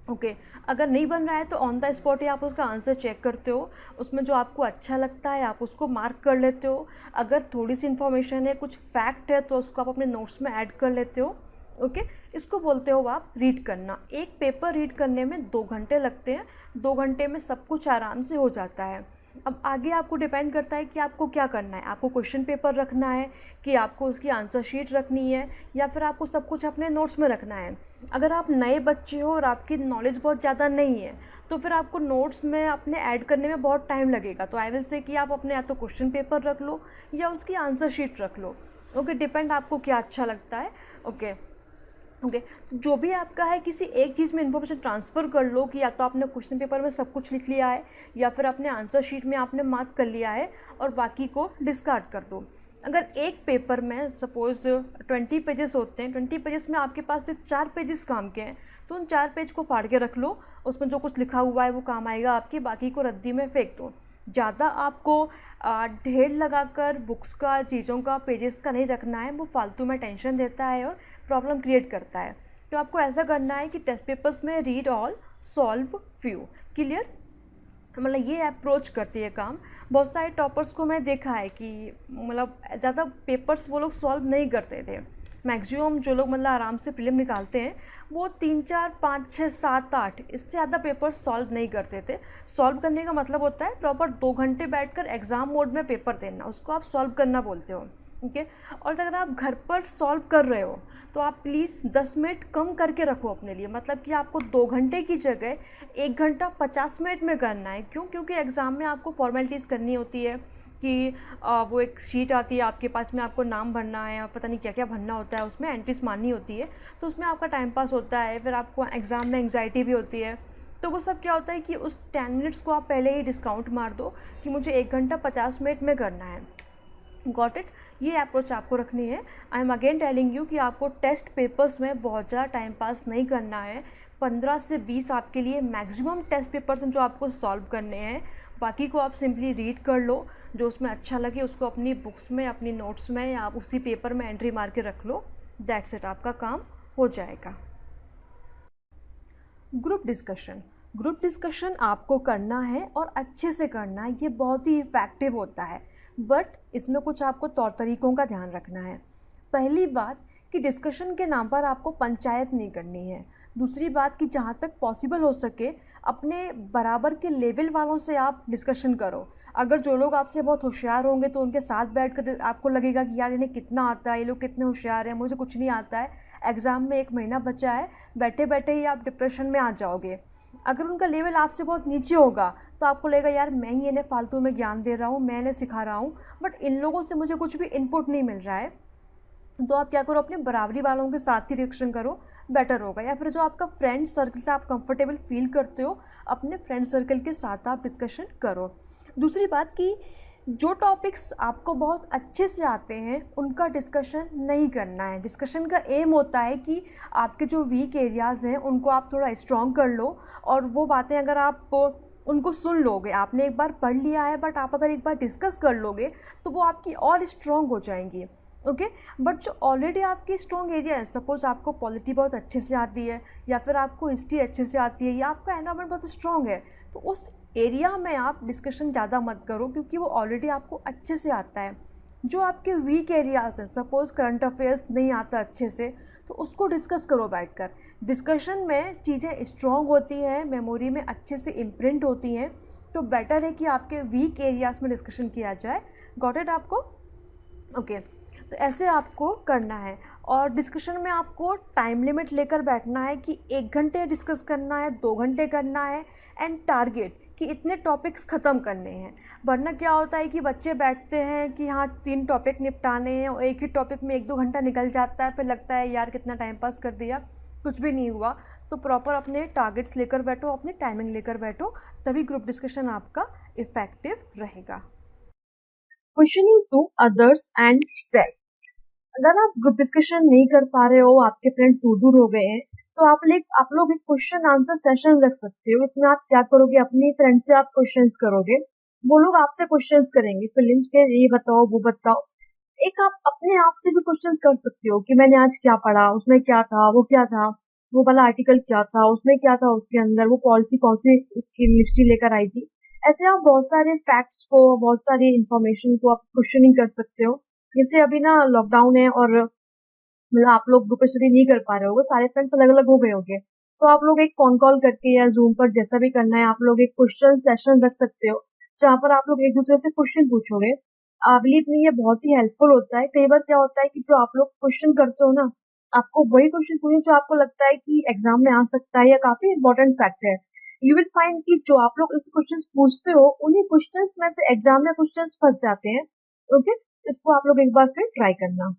ओके, अगर नहीं बन रहा है तो ऑन द स्पॉट ही आप उसका आंसर चेक करते हो, उसमें जो आपको अच्छा लगता है आप उसको मार्क कर लेते हो। अगर थोड़ी सी इन्फॉर्मेशन है, कुछ फैक्ट है, तो उसको आप अपने नोट्स में ऐड कर लेते हो। ओके, इसको बोलते हो आप रीड करना। एक पेपर रीड करने में 2 घंटे लगते हैं, 2 घंटे में सब कुछ आराम से हो जाता है। अब आगे आपको डिपेंड करता है कि आपको क्या करना है। आपको क्वेश्चन पेपर रखना है कि आपको उसकी आंसर शीट रखनी है, या फिर आपको सब कुछ अपने नोट्स में रखना है। अगर आप नए बच्चे हो और आपकी नॉलेज बहुत ज़्यादा नहीं है, तो फिर आपको नोट्स में अपने ऐड करने में बहुत टाइम लगेगा। तो आई विल से कि आप अपने या तो क्वेश्चन पेपर रख लो या उसकी आंसर शीट रख लो। ओके, डिपेंड आपको क्या अच्छा लगता है। ओके, जो भी आपका है, किसी एक चीज़ में इन्फॉर्मेशन ट्रांसफ़र कर लो कि या तो आपने क्वेश्चन पेपर में सब कुछ लिख लिया है या फिर अपने आंसर शीट में आपने मार्क कर लिया है, और बाकी को डिस्कार्ड कर दो। अगर एक पेपर में सपोज़ 20 पेजेस होते हैं, 20 पेजेस में आपके पास सिर्फ 4 पेजेस काम के हैं, तो उन 4 पेज को फाड़ के रख लो उसमें जो कुछ लिखा हुआ है वो काम आएगा आपकी, बाकी को रद्दी में फेंक दो। ज़्यादा आपको ढेर लगाकर बुक्स का, चीज़ों का, पेजेस का नहीं रखना है, वो फालतू में टेंशन देता है और प्रॉब्लम क्रिएट करता है। तो आपको ऐसा करना है कि टेस्ट पेपर्स में read all, solve few. Clear? मतलब ये अप्रोच करती है काम। बहुत सारे टॉपर्स को मैं देखा है कि मतलब ज़्यादा पेपर्स वो लोग सॉल्व नहीं करते थे। मैक्सिमम जो लोग मतलब आराम से प्रीलिम निकालते हैं वो 3, 4, 5, 6, 7, 8 इससे ज़्यादा पेपर सॉल्व नहीं करते थे। सॉल्व करने का मतलब होता है प्रॉपर 2 घंटे बैठकर एग्ज़ाम मोड में पेपर देना, उसको आप सॉल्व करना बोलते हो। ठीक है? और अगर आप घर पर सॉल्व कर रहे हो तो आप प्लीज़ 10 मिनट कम करके रखो अपने लिए, मतलब कि आपको 2 घंटे की जगह 1 घंटा 50 मिनट में करना है। क्यों? क्योंकि एग्ज़ाम में आपको फॉर्मेलिटीज़ करनी होती है कि वो एक शीट आती है आपके पास में, आपको नाम भरना है और पता नहीं क्या क्या भरना होता है, उसमें एंट्रीज मारनी होती है, तो उसमें आपका टाइम पास होता है। फिर आपको एग्ज़ाम में एंग्जाइटी भी होती है। तो वो सब क्या होता है कि उस 10 मिनट्स को आप पहले ही डिस्काउंट मार दो कि मुझे 1 घंटा 50 मिनट में करना है। Got it? ये अप्रोच आपको रखनी है। I am again telling you कि आपको टेस्ट पेपर्स में बहुत ज़्यादा टाइम पास नहीं करना है। 15 से 20 आपके लिए मैक्सिमम टेस्ट पेपर्स हैं जो आपको सॉल्व करने हैं। बाकी को आप सिंपली रीड कर लो, जो उसमें अच्छा लगे उसको अपनी बुक्स में, अपनी नोट्स में या आप उसी पेपर में एंट्री मार के रख लो। दैट्स इट, आपका काम हो जाएगा। Group discussion. ग्रुप डिस्कशन आपको करना है और अच्छे से करना है, ये बहुत ही इफ़ेक्टिव होता है। बट इसमें कुछ आपको तौर तरीक़ों का ध्यान रखना है। पहली बात कि डिस्कशन के नाम पर आपको पंचायत नहीं करनी है। दूसरी बात कि जहाँ तक पॉसिबल हो सके अपने बराबर के लेवल वालों से आप डिस्कशन करो। अगर जो लोग आपसे बहुत होशियार होंगे तो उनके साथ बैठकर आपको लगेगा कि यार इन्हें कितना आता है, ये लोग कितने होशियार हैं, मुझे कुछ नहीं आता है, एग्ज़ाम में 1 महीना बचा है, बैठे बैठे ही आप डिप्रेशन में आ जाओगे। अगर उनका लेवल आपसे बहुत नीचे होगा तो आपको लगेगा यार मैं ही इन्हें फालतू में ज्ञान दे रहा हूँ, मैं इन्हें सिखा रहा हूँ, बट इन लोगों से मुझे कुछ भी इनपुट नहीं मिल रहा है। तो आप क्या करो, अपने बराबरी वालों के साथ ही रिएक्शन करो, बेटर होगा। या फिर जो आपका फ्रेंड सर्कल से आप कंफर्टेबल फील करते हो, अपने फ्रेंड सर्कल के साथ आप डिस्कशन करो। दूसरी बात कि जो टॉपिक्स आपको बहुत अच्छे से आते हैं उनका डिस्कशन नहीं करना है। डिस्कशन का एम होता है कि आपके जो वीक एरियाज़ हैं उनको आप थोड़ा स्ट्रॉन्ग कर लो, और वो बातें अगर आप उनको सुन लोगे, आपने एक बार पढ़ लिया है बट आप अगर एक बार डिस्कस कर लोगे तो वो आपकी और स्ट्रॉन्ग हो जाएंगी। ओके? बट जो ऑलरेडी आपकी स्ट्रॉन्ग एरिया है, सपोज आपको पॉलिटी बहुत अच्छे से आती है या फिर आपको हिस्ट्री अच्छे से आती है या आपका एनवायरनमेंट बहुत स्ट्रॉन्ग है, तो उस एरिया में आप डिस्कशन ज़्यादा मत करो क्योंकि वो ऑलरेडी आपको अच्छे से आता है। जो आपके वीक एरियाज़ हैं, सपोज़ करंट अफेयर्स नहीं आता अच्छे से, तो उसको डिस्कस करो बैठकर। डिस्कशन में चीज़ें स्ट्रॉन्ग होती हैं, मेमोरी में अच्छे से इम्प्रिंट होती हैं, तो बेटर है कि आपके वीक एरियाज़ में डिस्कशन किया जाए। गॉट इट आपको? ओके, तो ऐसे आपको करना है। और डिस्कशन में आपको टाइम लिमिट लेकर बैठना है कि 1 घंटे डिस्कस करना है, 2 घंटे करना है, एंड टारगेट कि इतने टॉपिक्स ख़त्म करने हैं। वरना क्या होता है कि बच्चे बैठते हैं कि हाँ 3 टॉपिक निपटाने हैं और एक ही टॉपिक में 1-2 घंटा निकल जाता है, फिर लगता है यार कितना टाइम पास कर दिया, कुछ भी नहीं हुआ। तो प्रॉपर अपने टारगेट्स लेकर बैठो, अपनी टाइमिंग लेकर बैठो, तभी ग्रुप डिस्कशन आपका इफ़ेक्टिव रहेगा। Questioning to others and self. अगर आप ग्रुप डिस्कशन नहीं कर पा रहे हो, आपके फ्रेंड्स दूर दूर हो गए हैं, तो आप लोग एक क्वेश्चन आंसर सेशन रख सकते हो। इसमें आप क्या करोगे, अपनी फ्रेंड से आप क्वेश्चंस करोगे, वो लोग आपसे क्वेश्चंस करेंगे, फिलिम्स के ये बताओ वो बताओ। एक आप अपने आप से भी क्वेश्चंस कर सकते हो कि मैंने आज क्या पढ़ा, उसमें क्या था, वो क्या था, वो वाला आर्टिकल क्या था, उसमें क्या था, उसके अंदर वो पॉलिसी कौन सी इसकी मिनिस्ट्री लेकर आई थी। ऐसे आप बहुत सारे फैक्ट्स को, बहुत सारी इंफॉर्मेशन को आप क्वेश्चनिंग कर सकते हो। जैसे अभी ना लॉकडाउन है और मतलब आप लोग ग्रुप स्टडी नहीं कर पा रहे होगे, सारे फ्रेंड्स अलग अलग हो गए होंगे, तो आप लोग एक फोन कॉल करके या जूम पर जैसा भी करना है, आप लोग एक क्वेश्चन सेशन रख सकते हो जहाँ पर आप लोग एक दूसरे से क्वेश्चन पूछोगे। बिलीव मी, ये बहुत ही हेल्पफुल होता है। कई बार क्या होता है कि जो आप लोग क्वेश्चन करते हो ना, आपको वही क्वेश्चन पूछे जो आपको लगता है कि एग्जाम में आ सकता है या काफी इंपॉर्टेंट फैक्ट है। यू विल फाइंड कि जो आप लोग इस क्वेश्चन पूछते हो उन्हीं क्वेश्चंस में से एग्जाम में क्वेश्चंस फंस जाते हैं। ओके, इसको आप लोग एक बार फिर ट्राई करना।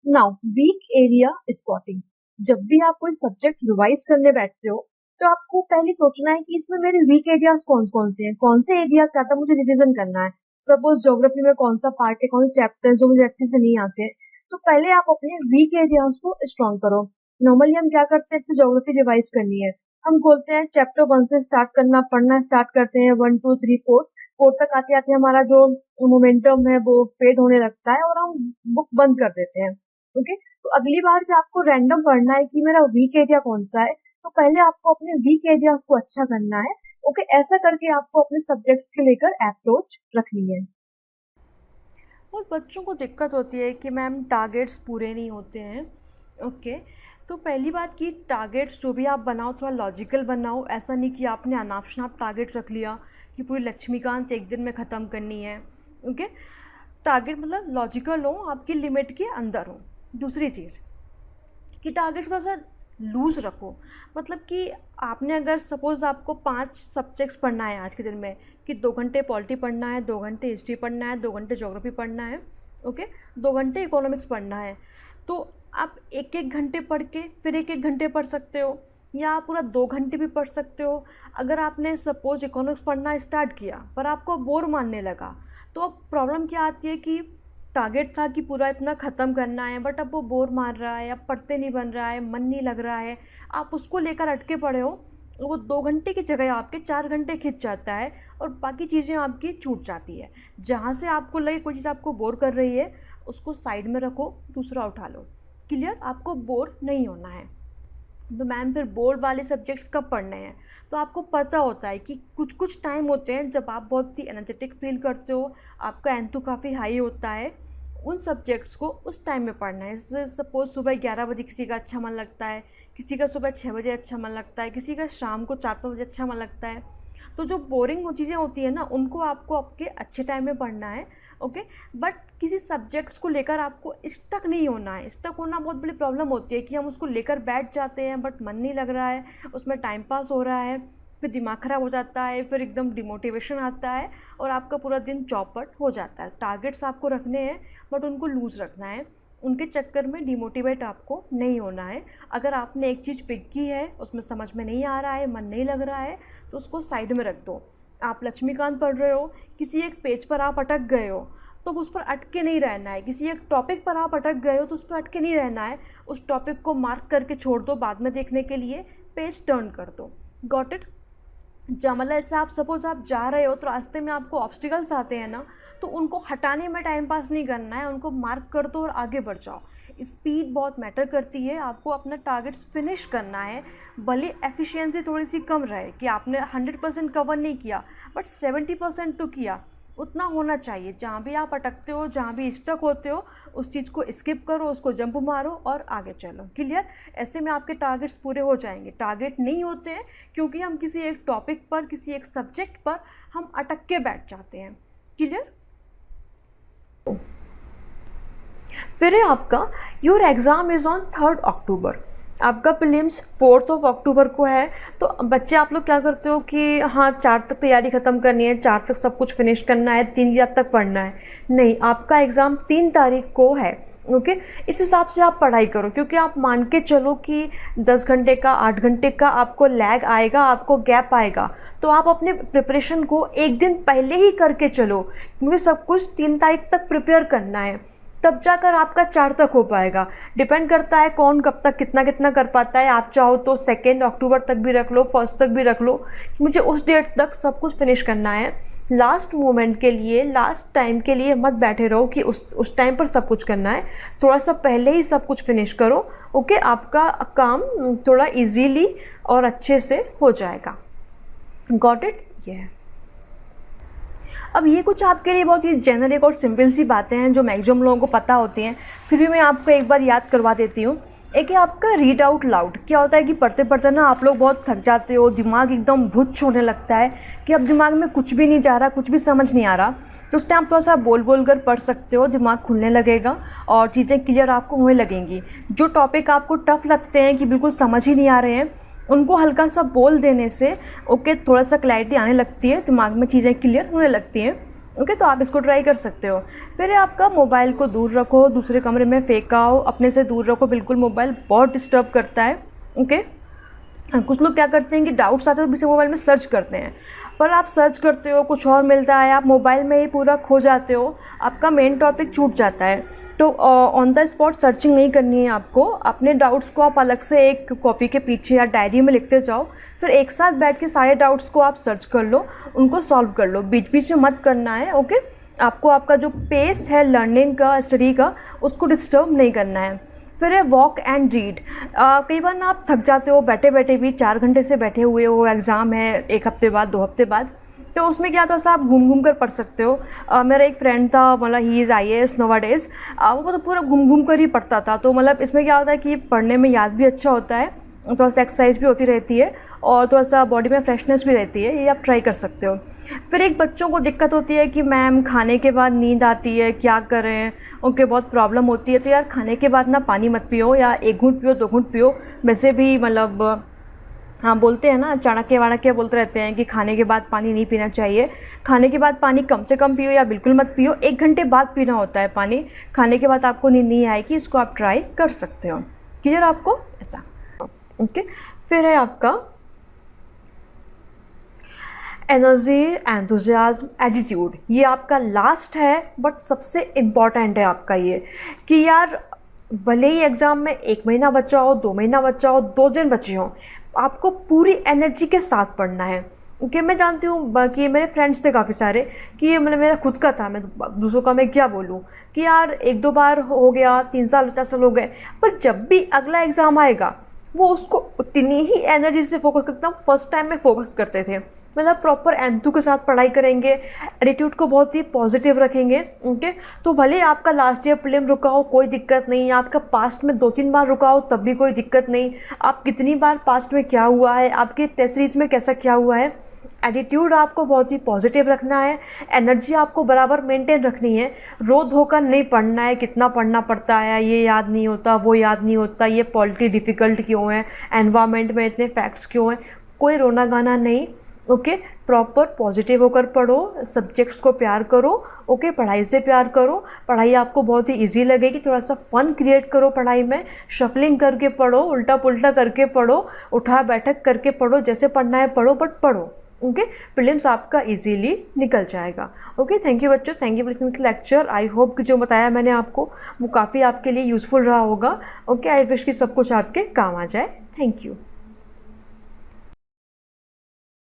Now weak area spotting. जब भी आप कोई सब्जेक्ट रिवाइज करने बैठते हो तो आपको पहले सोचना है कि इसमें मेरे वीक एरियाज कौन कौन से हैं, कौन से एरिया का था मुझे रिवीजन करना है। सपोज ज्योग्राफी में कौन सा पार्ट है, कौन से चैप्टर जो मुझे अच्छे से नहीं आते हैं, तो पहले आप अपने वीक एरियाज को स्ट्रॉन्ग करो। नॉर्मली हम क्या करते हैं, ज्योग्राफी रिवाइज करनी है, हम बोलते हैं चैप्टर 1 से स्टार्ट करना, पढ़ना स्टार्ट करते हैं 1 2 3 4 तक आते आते हमारा जो मोमेंटम है वो फेड होने लगता है और हम बुक बंद कर देते हैं। ओके, तो अगली बार से आपको रैंडम पढ़ना है कि मेरा वीक एरिया कौन सा है, तो पहले आपको अपने वीक एरिया को अच्छा करना है। ओके, ऐसा करके आपको अपने सब्जेक्ट्स के लेकर अप्रोच रखनी है। और बच्चों को दिक्कत होती है कि मैम टारगेट्स पूरे नहीं होते हैं। ओके, तो पहली बात कि टारगेट्स जो भी आप बनाओ थोड़ा लॉजिकल बनाओ। ऐसा नहीं कि आपने अनाप शनाप टारगेट रख लिया कि पूरी लक्ष्मीकांत एक दिन में ख़त्म करनी है। ओके, टारगेट मतलब लॉजिकल हो, आपकी लिमिट के अंदर हो। दूसरी चीज़ कि टारगेट थोड़ा सा लूज़ रखो, मतलब कि आपने अगर सपोज़ आपको 5 सब्जेक्ट्स पढ़ना है आज के दिन में, कि 2 घंटे पॉलिटी पढ़ना है, 2 घंटे हिस्ट्री पढ़ना है, 2 घंटे ज्योग्राफी पढ़ना है, ओके, 2 घंटे इकोनॉमिक्स पढ़ना है, तो आप 1-1 घंटे पढ़ के फिर 1-1 घंटे पढ़ सकते हो, या आप पूरा 2 घंटे भी पढ़ सकते हो। अगर आपने सपोज़ इकोनॉमिक्स पढ़ना स्टार्ट किया पर आपको बोर मानने लगा, तो अब प्रॉब्लम क्या आती है कि टारगेट था कि पूरा इतना ख़त्म करना है, बट अब वो बोर मार रहा है, अब पढ़ते नहीं बन रहा है, मन नहीं लग रहा है, आप उसको लेकर अटके पड़े हो। वो 2 घंटे की जगह आपके 4 घंटे खिंच जाता है और बाकी चीज़ें आपकी छूट जाती है। जहाँ से आपको लगे कोई चीज़ आपको बोर कर रही है, उसको साइड में रखो, दूसरा उठा लो। क्लियर? आपको बोर नहीं होना है। तो मैम फिर बोर्ड वाले सब्जेक्ट्स कब पढ़ने हैं? तो आपको पता होता है कि कुछ कुछ टाइम होते हैं जब आप बहुत ही एनर्जेटिक फील करते हो, आपका एंथू काफ़ी हाई होता है, उन सब्जेक्ट्स को उस टाइम में पढ़ना है। जैसे सपोज़ सुबह 11 बजे किसी का अच्छा मन लगता है, किसी का सुबह 6 बजे अच्छा मन लगता है, किसी का शाम को 4-5 बजे अच्छा मन लगता है। तो जो बोरिंग चीज़ें होती है ना, उनको आपको आपके अच्छे टाइम में पढ़ना है। ओके, बट किसी सब्जेक्ट्स को लेकर आपको स्टक नहीं होना है। स्टक होना बहुत बड़ी प्रॉब्लम होती है कि हम उसको लेकर बैठ जाते हैं बट मन नहीं लग रहा है, उसमें टाइम पास हो रहा है, फिर दिमाग ख़राब हो जाता है, फिर एकदम डिमोटिवेशन आता है और आपका पूरा दिन चौपट हो जाता है। टारगेट्स आपको रखने हैं बट उनको लूज़ रखना है, उनके चक्कर में डिमोटिवेट आपको नहीं होना है। अगर आपने एक चीज़ पिक की है, उसमें समझ में नहीं आ रहा है, मन नहीं लग रहा है, तो उसको साइड में रख दो। आप लक्ष्मीकांत पढ़ रहे हो, किसी एक पेज पर आप अटक गए हो, तो उस पर अटके नहीं रहना है। किसी एक टॉपिक पर आप अटक गए हो तो उस पर अटके नहीं रहना है, उस टॉपिक को मार्क करके छोड़ दो, बाद में देखने के लिए पेज टर्न कर दो। Got it? मतलब ऐसे आप सपोज़ आप जा रहे हो तो रास्ते में आपको ऑब्स्टिकल्स आते हैं ना, तो उनको हटाने में टाइम पास नहीं करना है, उनको मार्क कर दो और आगे बढ़ जाओ। स्पीड बहुत मैटर करती है, आपको अपना टारगेट्स फिनिश करना है। भले एफिशिएंसी थोड़ी सी कम रहे कि आपने 100% कवर नहीं किया, बट 70% तो किया, उतना होना चाहिए। जहाँ भी आप अटकते हो, जहाँ भी स्टक होते हो, उस चीज़ को स्किप करो, उसको जंप मारो और आगे चलो। क्लियर? ऐसे में आपके टारगेट्स पूरे हो जाएंगे। टारगेट नहीं होते हैं क्योंकि हम किसी एक टॉपिक पर, किसी एक सब्जेक्ट पर हम अटक के बैठ जाते हैं। क्लियर? फिर है आपका योर एग्ज़ाम इज़ ऑन 3 अक्टूबर। आपका प्रीलिम्स 4 अक्टूबर को है। तो बच्चे आप लोग क्या करते हो कि हाँ 4 तक तैयारी ख़त्म करनी है, 4 तक सब कुछ फिनिश करना है, 3 रात तक पढ़ना है। नहीं, आपका एग्ज़ाम 3 तारीख को है। ओके, इस हिसाब से आप पढ़ाई करो, क्योंकि आप मान के चलो कि 10 घंटे का, 8 घंटे का आपको लैग आएगा, आपको गैप आएगा। तो आप अपने प्रिपरेशन को एक दिन पहले ही करके चलो, क्योंकि सब कुछ 3 तारीख तक प्रिपेयर करना है, तब जाकर आपका 4 तक हो पाएगा। डिपेंड करता है कौन कब तक कितना कितना कर पाता है। आप चाहो तो 2 अक्टूबर तक भी रख लो, 1 तक भी रख लो, मुझे उस डेट तक सब कुछ फिनिश करना है। लास्ट मोमेंट के लिए, लास्ट टाइम के लिए मत बैठे रहो कि उस टाइम पर सब कुछ करना है। थोड़ा सा पहले ही सब कुछ फिनिश करो। ओके, आपका काम थोड़ा इजीली और अच्छे से हो जाएगा। Got it? ये अब ये कुछ आपके लिए बहुत ही जेनरिक और सिंपल सी बातें हैं जो मैक्सिमम लोगों को पता होती हैं, फिर भी मैं आपको एक बार याद करवा देती हूँ। एक है आपका रीड आउट लाउड। क्या होता है कि पढ़ते पढ़ते ना आप लोग बहुत थक जाते हो, दिमाग एकदम भुच्च होने लगता है कि अब दिमाग में कुछ भी नहीं जा रहा, कुछ भी समझ नहीं आ रहा। तो उस टाइम थोड़ा सा बोल बोल कर पढ़ सकते हो, दिमाग खुलने लगेगा और चीज़ें क्लियर आपको होने लगेंगी। जो टॉपिक आपको टफ लगते हैं कि बिल्कुल समझ ही नहीं आ रहे हैं, उनको हल्का सा बोल देने से ओके थोड़ा सा क्लैरिटी आने लगती है, दिमाग में चीज़ें क्लियर होने लगती हैं। ओके, तो आप इसको ट्राई कर सकते हो। फिर आपका मोबाइल को दूर रखो, दूसरे कमरे में फेंकाओ, अपने से दूर रखो बिल्कुल। मोबाइल बहुत डिस्टर्ब करता है। ओके, कुछ लोग क्या करते हैं कि डाउट्स आते हैं तो पीछे मोबाइल में सर्च करते हैं, पर आप सर्च करते हो कुछ और मिलता है, आप मोबाइल में ही पूरा खो जाते हो, आपका मेन टॉपिक छूट जाता है। तो ऑन द स्पॉट सर्चिंग नहीं करनी है आपको। अपने डाउट्स को आप अलग से एक कॉपी के पीछे या डायरी में लिखते जाओ, फिर फिर एक साथ बैठ के सारे डाउट्स को आप सर्च कर लो, उनको सॉल्व कर लो, बीच बीच में मत करना है। ओके, आपको आपका जो पेस है लर्निंग का, स्टडी का, उसको डिस्टर्ब नहीं करना है। फिर है वॉक एंड रीड। कई बार ना आप थक जाते हो बैठे बैठे भी, 4 घंटे से बैठे हुए हो, एग्ज़ाम है 1 हफ्ते बाद 2 हफ्ते बाद, तो उसमें क्या था, आप घूम घूम कर पढ़ सकते हो। मेरा एक फ्रेंड था, मतलब ही इज़ IAS नोवाडेज, वो तो पूरा घूम घूम कर ही पढ़ता था। तो मतलब इसमें क्या होता है कि पढ़ने में याद भी अच्छा होता है, थोड़ा सा एक्सरसाइज भी होती रहती है और थोड़ा सा बॉडी में फ्रेशनेस भी रहती है, ये आप ट्राई कर सकते हो। फिर एक बच्चों को दिक्कत होती है कि मैम खाने के बाद नींद आती है, क्या करें, उनके बहुत प्रॉब्लम होती है। तो यार खाने के बाद ना पानी मत पियो, या 1 घूंट पियो, 2 घूंट पियो। वैसे भी मतलब हाँ बोलते हैं ना, चाणक्य वाणक्य बोलते रहते हैं कि खाने के बाद पानी नहीं पीना चाहिए। खाने के बाद पानी कम से कम पियो या बिल्कुल मत पियो, 1 घंटे बाद पीना होता है पानी। खाने के बाद आपको नींद नहीं आएगी, इसको आप ट्राई कर सकते हो। क्लियर आपको ऐसा? ओके। फिर है आपका एनर्जी, एंथुजियाज्म, एटीट्यूड। ये आपका लास्ट है बट सबसे इम्पॉर्टेंट है आपका ये, कि यार भले ही एग्ज़ाम में 1 महीना बचा हो, 2 महीना बचा हो, 2 दिन बचे हों, आपको पूरी एनर्जी के साथ पढ़ना है। ओके, मैं जानती हूँ बाकी मेरे फ्रेंड्स थे काफ़ी सारे कि ये मतलब मेरा खुद का था, मैं दूसरों का मैं क्या बोलूँ, कि यार 1-2 बार हो गया, 3 साल 4 साल हो गए, पर जब भी अगला एग्ज़ाम आएगा वो उसको उतनी ही एनर्जी से फोकस करता हूँ, फर्स्ट टाइम में फोकस करते थे। मतलब प्रॉपर एंथू के साथ पढ़ाई करेंगे, एटीट्यूड को बहुत ही पॉजिटिव रखेंगे। ओके, तो भले आपका लास्ट ईयर प्रीलिम रुका हो कोई दिक्कत नहीं, आपका पास्ट में 2-3 बार रुका हो तब भी कोई दिक्कत नहीं, आप कितनी बार पास्ट में क्या हुआ है, आपके टेस्ट सीरीज में कैसा क्या हुआ है, एटीट्यूड आपको बहुत ही पॉजिटिव रखना है, एनर्जी आपको बराबर मेंटेन रखनी है। रो धोकर नहीं पढ़ना है, कितना पढ़ना पड़ता है, ये याद नहीं होता, वो याद नहीं होता, ये पॉलिटी डिफ़िकल्ट क्यों है, एनवायरनमेंट में इतने फैक्ट्स क्यों हैं, कोई रोना गाना नहीं। ओके, प्रॉपर पॉजिटिव होकर पढ़ो, सब्जेक्ट्स को प्यार करो। ओके, पढ़ाई से प्यार करो, पढ़ाई आपको बहुत ही इजी लगेगी। थोड़ा सा फन क्रिएट करो पढ़ाई में, शफलिंग करके पढ़ो, उल्टा पुल्टा करके पढ़ो, उठा बैठक करके पढ़ो, जैसे पढ़ना है पढ़ो, बट पढ़ो। ओके, प्रीलिम्स आपका इजीली निकल जाएगा। ओके, थैंक यू बच्चों, thank you for listening this lecture. I hope कि जो बताया मैंने आपको वो काफ़ी आपके लिए यूज़फुल रहा होगा। ओके, आई विश कि सब कुछ आपके काम आ जाए। Thank you.